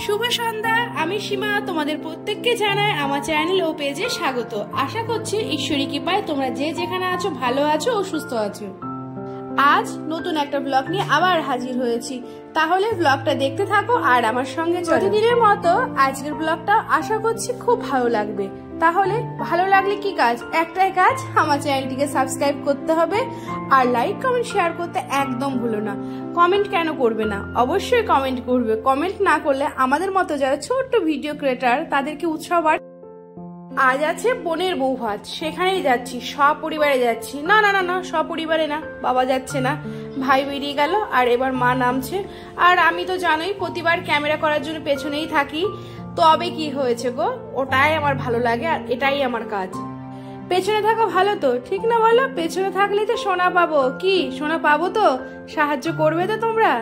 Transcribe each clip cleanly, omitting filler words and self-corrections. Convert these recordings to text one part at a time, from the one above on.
শুভ সন্ধ্যা। আমি সীমা তোমাদের প্রত্যেককে জানাই আমার চ্যানেল ও পেজে স্বাগত। আশা করছি ঈশ্বরী কৃপায় তোমরা যে যেখানে আছো ভালো আছো ও সুস্থ আছো। আজ নতুন একটা ব্লগ নিয়ে আবার হাজির হয়েছি, তাহলে ব্লগটা দেখতে থাকো আর আমার সঙ্গে প্রতিদিনের মতো আজকের ব্লগটা আশা করছি খুব ভালো লাগবে। তাহলে ভালো লাগলে কি কাজ, একটাই কাজ, আমার চ্যানেলটিকে সাবস্ক্রাইব করতে হবে আর লাইক কমেন্ট শেয়ার করতে একদম ভুলো না। কমেন্ট কেন করবে না, অবশ্যই কমেন্ট করবে। কমেন্ট না করলে আমাদের মতো যারা ছোট্ট ভিডিও ক্রিয়েটর তাদেরকে উৎসাহ বাড়ে। আজ আছে বোনের বউ ভাত, সেখানেই যাচ্ছি, সপরিবারে যাচ্ছি। না না না না, সপরিবারে না, বাবা যাচ্ছে না, ভাই বেরিয়ে গেল আর এবার মা নামছে। আর আমি তো জানোই প্রতিবার ক্যামেরা করার জন্য পেছনেই থাকি, তবে কি হয়েছে গো, ওটাই আমার ভালো লাগে আর এটাই আমার কাজ। পেছনে থাকা ভালো তো, ঠিক না বলো? পেছনে থাকলেই তো সোনা পাবো। কি সোনা পাবো তো? সাহায্য করবে তো তোমরা?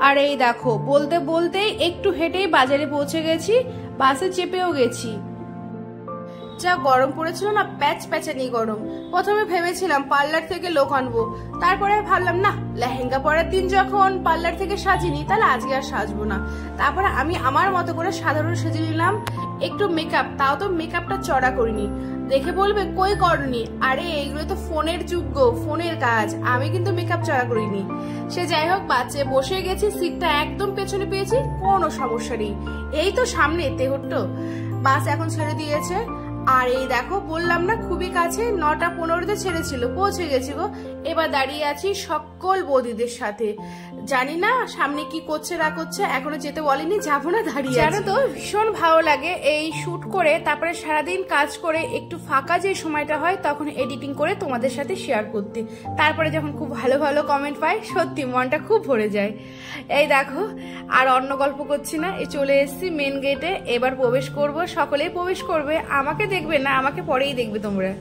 আর এই দেখো, বলতে বলতেই একটু হেঁটেই বাজারে পৌঁছে গেছি, বাসে চেপেও গেছি। যা গরম পড়েছিল না, প্যাচ প্যাচানি গরম। প্রথমে ভেবেছিলাম পার্লার থেকে লোক আনবো, তারপরে ভাবলাম না, লেহেঙ্গা পরার দিন যখন পার্লার থেকে সাজিনি, তাহলে আজকে আর সাজবো না। তারপরে আমি আমার মতো করে সাধারণ সেজে নিলাম। একটু মেকআপ, তাও তো মেকআপটা চড়া করিনি। দেখে বলবে কই করনি, আরে এইগুলো তো ফোনের যুগ, ফোনের কাজ, আমি কিন্তু মেকআপ চড়া করিনি। সে যাই হোক, বাসে বসে গেছি, সিটটা একদম পেছনে পেয়েছি, কোনো সমস্যা নেই। এই তো সামনে তেহট্ট, বাস এখন ছেড়ে দিয়েছে। আর এই দেখো, বললাম না খুবই কাছে, 9:15-তে ছেড়েছিল, পৌঁছে গেছি গো। এবার দাঁড়িয়ে আছি সকল বৌদিদের সাথে। জানি না সামনে কি করছে না করছে, এখনো যেতে বলেনি, যাবো না, দাঁড়িয়ে। জানো তো ভীষণ ভালো লাগে এই শুট করে, তারপরে সারাদিন কাজ করে একটু ফাঁকা যে সময়টা হয় তখন এডিটিং করে তোমাদের সাথে শেয়ার করতে। তারপরে যখন খুব ভালো ভালো কমেন্ট পাই, সত্যি মনটা খুব ভরে যায়। এই দেখো, আর অন্য গল্প করছি না, এই চলে এসেছি মেন গেটে। এবার প্রবেশ করব, সকলেই প্রবেশ করবে, আমাকে দেখবে না, আমাকে পরেই দেখবে তোমরা।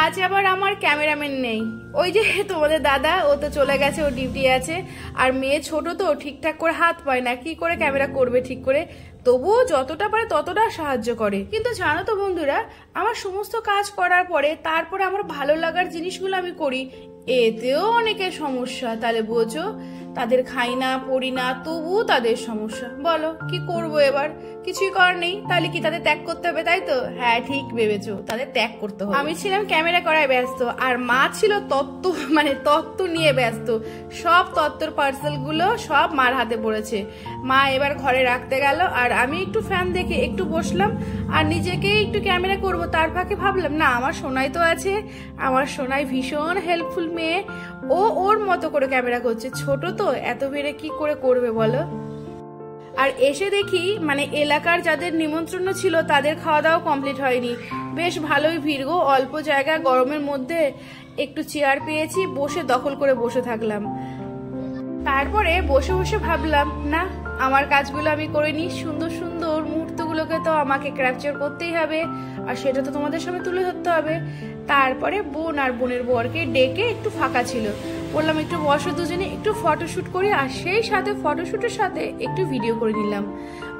আজ আবার আমার ক্যামেরাম্যান নেই, ওই যে তোমাদের দাদা, ও তো চলে গেছে, ও ডিউটি আছে। আর মেয়ে ছোট তো, ঠিকঠাক করে হাত পায় না, কি করে ক্যামেরা করবে ঠিক করে, তবুও যতটা পারে ততটা সাহায্য করে। কিন্তু জানো তো বন্ধুরা, আমার সমস্ত কাজ করার পরে তারপরে আমার ভালো লাগার জিনিসগুলো আমি করি, এতেও অনেকের সমস্যা। তাহলে বোঝো, তাদের খাই না পড়ি না, তবুও তাদের সমস্যা। বলো কি করবো এবার, কিছুই করার নেই। তাহলে কি তাদের ত্যাগ করতে হবে, তাই তো? হ্যাঁ, ঠিক ভেবেছো, তাদের ত্যাগ করতে হবে। আমি ছিলাম ক্যামেরা করায় ব্যস্ত, আর মা ছিল তত্ত্ব নিয়ে ব্যস্ত। সব তত্ত্বর পার্সেল গুলো সব মার হাতে পড়েছে। মা এবার ঘরে রাখতে গেল, আর আমি একটু ফ্যান দেখে একটু বসলাম আর নিজেকে একটু ক্যামেরা করব। তার ফাঁকে ভাবলাম না, আমার সোনাই তো আছে, আমার সোনাই ভীষণ হেল্পফুল মেয়ে, ও ওর মতো করে ক্যামেরা করছে। ছোট তো, এত বেড়ে কি করে করবে বলো? আর এসে দেখি এলাকার যাদের নিমন্ত্রণ ছিল তাদের খাওয়া দাওয়া কমপ্লিট হয়নি। বেশ ভালোই ভিড় গো, অল্প জায়গা, গরমের মধ্যে একটু চেয়ার পেয়েছি, বসে দখল করে বসে থাকলাম। তারপরে বসে বসে ভাবলাম, না, আমার কাজগুলো আমি করে নিই, সুন্দর সুন্দর মুহূর্তগুলোকে তো আমাকে ক্যাপচার করতেই হবে, আর সেটা তো তোমাদের সামনে তুলে ধরতে হবে। তারপরে বোন আর বোনের বরকে ডেকে একটু ফাঁকা ছিল, বললাম একটু বসো দুজনে, একটু ফটোশুট করি, আর সেই সাথে ফটোশুটের সাথে একটু ভিডিও করে নিলাম।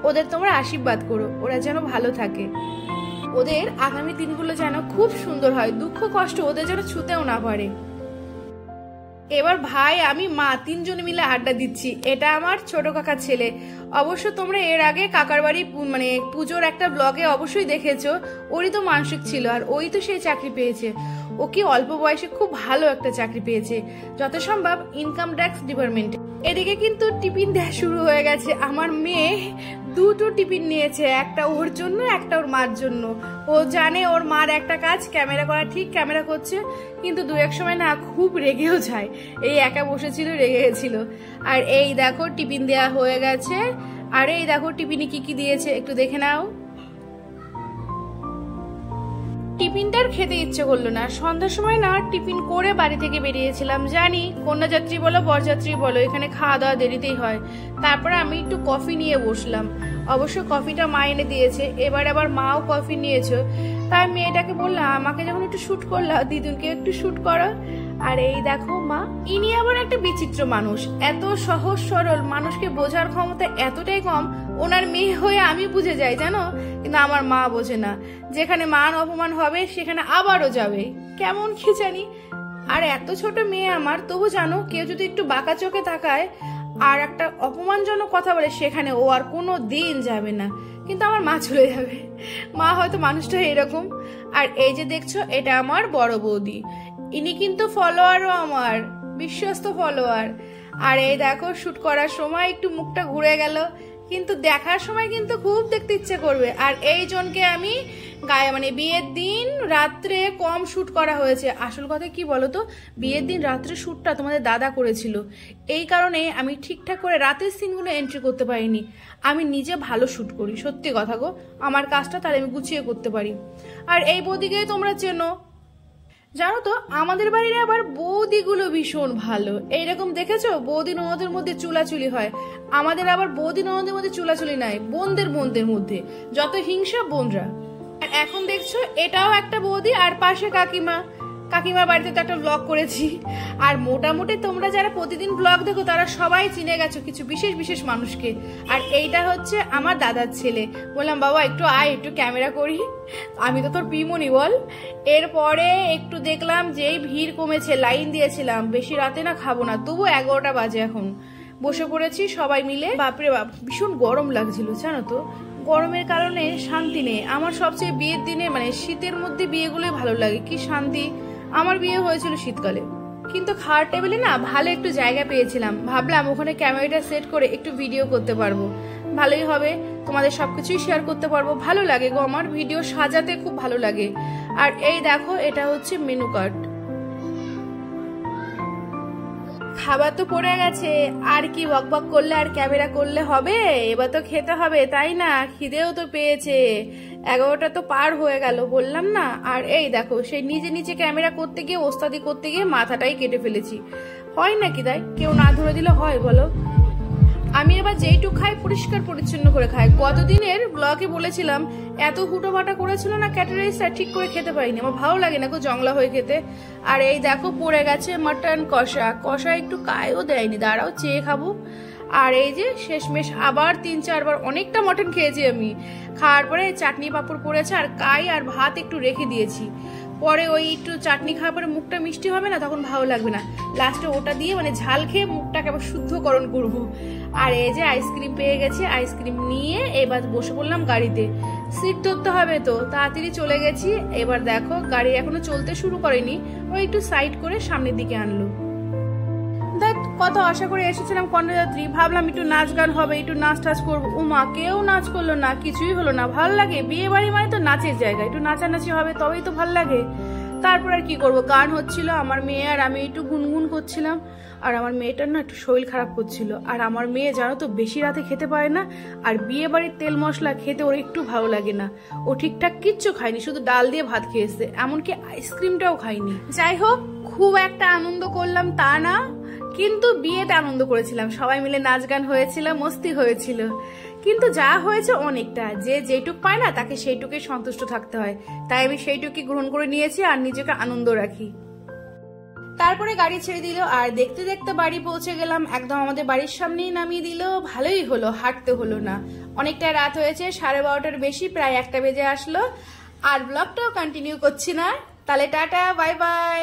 ওদের তোমরা আশীর্বাদ করো, ওরা যেন ভালো থাকে, ওদের আগামী দিনগুলো যেন খুব সুন্দর হয়, দুঃখ কষ্ট ওদের যেন ছুতেও না পারে। এবার ভাই, আমি, মা, তিনজনে মিলে আড্ডা দিচ্ছি। এটা আমার ছোট কাকার ছেলে। অবশ্য তোমরা এর আগে কাকার বাড়ি পুজোর একটা ব্লগে অবশ্যই দেখেছো, ওরই তো মানসিক ছিল, আর ওই তো সেই চাকরি পেয়েছে। ও কি অল্প বয়সে খুব ভালো একটা চাকরি পেয়েছে, যত সম্ভব ইনকাম ট্যাক্স ডিপার্টমেন্টে। এদিকে কিন্তু টিফিন দেওয়া শুরু হয়ে গেছে। আমার মেয়ে দুটো টিফিন নিয়েছে, একটা ওর জন্য, একটা ওর মার জন্য। ও জানে ওর মার একটা কাজ ক্যামেরা করা, ঠিক ক্যামেরা করছে, কিন্তু দু এক সময় না খুব রেগেও যায়। এই একা বসেছিল, রেগে গেছিল। আর এই দেখো টিফিন দেওয়া হয়ে গেছে, আর এই দেখো টিফিনে কি কি দিয়েছে একটু দেখে নাও। টিফিনটার খেতে ইচ্ছে করলো না, সন্ধ্যার সময় না টিফিন করে বাড়ি থেকে বেরিয়েছিলাম। জানি কন্যাযাত্রী বলো বরযাত্রী বলো, এখানে খাওয়া দাওয়া দেরিতেই হয়। তারপরে আমি একটু কফি নিয়ে বসলাম। অবশ্য কফিটা মা এনে দিয়েছে, এবার আবার মাও কফি নিয়েছে। তাই মেয়েটাকে বললাম, আমাকে যখন একটু শুট করলাম, দিদুনকে একটু শুট করো। আর এই দেখো মা, ইনি আবার একটা বিচিত্র মানুষ, এত সহজ সরল, মানুষকে বোঝার ক্ষমতা এতটাই কম। ওনার মেয়ে হয়ে আমি বুঝে যাই জানো, কিন্তু আমার মা বোঝে না। যেখানে মান অপমান হবে সেখানে আবারও যাবে, কেমন কি জানি। আর এত ছোট মেয়ে আমার, তবু জানো কেউ যদি একটু বাঁকা চোখে তাকায়, আর একটা অপমানজনক কথা বলে সেখানে ও আর কোনো দিন যাবে না, কিন্তু আমার মা চলে যাবে। মা হয়তো মানুষটা এরকম। আর এই যে দেখছো, এটা আমার বড় বৌদি, ইনি কিন্তু ফলোয়ারও আমার, বিশ্বস্ত ফলোয়ার। আর এই দেখো, শুট করার সময় একটু মুখটা ঘুরে গেল, কিন্তু দেখার সময় কিন্তু খুব দেখতে ইচ্ছে করবে। আর এই জনকে আমি গায়ে মানে বিয়ের দিন রাত্রে কম শুট করা হয়েছে। আসল কথা কি বলতো, বিয়ের দিন রাত্রে শুটটা তোমাদের দাদা করেছিল, এই কারণে আমি ঠিকঠাক করে রাতের সিনগুলো এন্ট্রি করতে পারিনি। আমি নিজে ভালো শুট করি, সত্যি কথা গো, আমার কাজটা তাহলে আমি গুছিয়ে করতে পারি। আর এই বৌদিকে তোমরা চেনো, জানো তো আমাদের বাড়ির আবার বৌদিগুলো ভীষণ ভালো। এইরকম দেখেছো, বৌদি ননদের মধ্যে চুলাচুলি হয়, আমাদের আবার বৌদি ননদের মধ্যে চুলাচুলি নাই, বোনদের মধ্যে যত হিংসা বোনরা। আর এখন দেখছো এটাও একটা বৌদি, আর পাশে কাকিমার বাড়িতে তো একটা ব্লগ করেছি। আর মোটামুটি তোমরা যারা প্রতিদিন ব্লগ দেখো তারা সবাই চিনে গেছো কিছু বিশেষ মানুষকে। আর এইটা হচ্ছে আমার দাদার ছেলে। বললাম বাবা একটু আয়, একটু ক্যামেরা করি, আমি তো তোর পিমনি বল। এরপরে একটু দেখলাম যেই ভিড় কমেছে, লাইন দিয়েছিলাম, বেশি রাতে না খাবো না, তবু 11টা বাজে এখন বসে পড়েছি সবাই মিলে। বাপরে বাপ, ভীষণ গরম লাগছিল জানো তো, গরমের কারণে শান্তি নেই। আমার সবচেয়ে বিয়ের দিনে মানে শীতের মধ্যে বিয়েগুলোই ভালো লাগে, কি শান্তি। আমার বিয়ে হয়েছিল শীতকালে, কিন্তু খাওয়ার টেবিলে না ভালো একটু জায়গা পেয়েছিলাম, ভাবলাম ওখানে ক্যামেরাটা সেট করে একটু ভিডিও করতে পারবো, ভালোই হবে, তোমাদের সবকিছুই শেয়ার করতে পারবো। ভালো লাগে গো, আমার ভিডিও সাজাতে খুব ভালো লাগে। আর এই দেখো, এটা হচ্ছে মেনু কার্ড। খাবার তো পড়ে গেছে, আর কি বকবক করলে আর ক্যামেরা করলে হবে, এবার তো খেতে হবে তাই না, খিদেও তো পেয়েছে, 11টা তো পার হয়ে গেল বললাম না। আর এই দেখো, সেই নিজে ক্যামেরা করতে গিয়ে ওস্তাদি করতে গিয়ে মাথাটাই কেটে ফেলেছি। হয় নাকি তাই, কেউ না ধরে দিলে হয় বলো? আমি এবার যেইটুক খাই পরিষ্কার পরিচ্ছন্ন করে খাই। গতদিনের ব্লগে বলেছিলাম এত হুটোপাটা করেছিল না ক্যাটারাইজটা, ঠিক করে খেতে পারিনি, আমার ভালো লাগে না গো জংলা হয়ে খেতে। আর এই দেখো পড়ে গেছে মাটন কষা, একটু কায়ও দেয়নি, দাঁড়াও চেয়ে খাবো। আর এই যে শেষমেশ আবার 3-4 বার অনেকটা মটন খেয়েছি আমি। খাওয়ার পরে চাটনি পাঁপড় পড়েছে, আর কাই আর ভাত একটু রেখে দিয়েছি, পরে ওই একটু চাটনি খাওয়ার পরে মুখটা মিষ্টি হবে না, তখন ভালো লাগবে না, লাস্টে ওটা দিয়ে মানে ঝাল খেয়ে মুখটাকে আবার শুদ্ধকরণ করবো। আর এই যে আইসক্রিম পেয়ে গেছি, আইসক্রিম নিয়ে এবার বসে পড়লাম গাড়িতে। সিট ধরতে হবে তো, তাড়াতাড়ি চলে গেছি। এবার দেখো গাড়ি এখনো চলতে শুরু করেনি, ওই একটু সাইড করে সামনের দিকে আনলো। দেখ কত আশা করে এসেছিলাম কন্যাযাত্রী, ভাবলাম একটু নাচ গান হবে, একটু নাচ টাচ করবো, মা কেউ নাচ করলো না, কিছুই হলো না। ভালো লাগে বিয়ে বাড়ি মানে তো নাচের জায়গা, একটু নাচানাচি হবে তবেই তো ভালো লাগে। তারপর আর কি করবো, গান হচ্ছিল, আমার মেয়ে আর আমি একটু গুনগুন করছিলাম। আর আমার মেয়েটার না একটু শরীর খারাপ করছিল, আর আমার মেয়ে জানো তো বেশি রাতে খেতে পারে না, আর বিয়ে বাড়ির তেল মশলা খেতে ওর একটু ভালো লাগে না। ও ঠিকঠাক কিচ্ছু খায়নি, শুধু ডাল দিয়ে ভাত খেয়েছে, এমনকি আইসক্রিমটাও খায়নি। যাই হোক, খুব একটা আনন্দ করলাম তা না, কিন্তু বিয়েতে আনন্দ করেছিলাম, সবাই মিলে নাচ গান হয়েছিল, মস্তি হয়েছিল। কিন্তু যা হয়েছে অনেকটা, যে যেটুক পায় না তাকে সেইটুকুই সন্তুষ্ট থাকতে হয়, তাই আমি সেইটুকুই গ্রহণ করে নিয়েছি আর নিজেকে আনন্দ রাখি। তারপরে গাড়ি ছেড়ে দিল, আর দেখতে দেখতে বাড়ি পৌঁছে গেলাম, একদম আমাদের বাড়ির সামনেই নামিয়ে দিল। ভালোই হলো, হাঁটতে হলো না। অনেকটা রাত হয়েছে, 12:30টার বেশি, প্রায় 1টা বেজে আসলো। আর ব্লগটাও কন্টিনিউ করছি না, তাহলে টাটা, বাই বাই।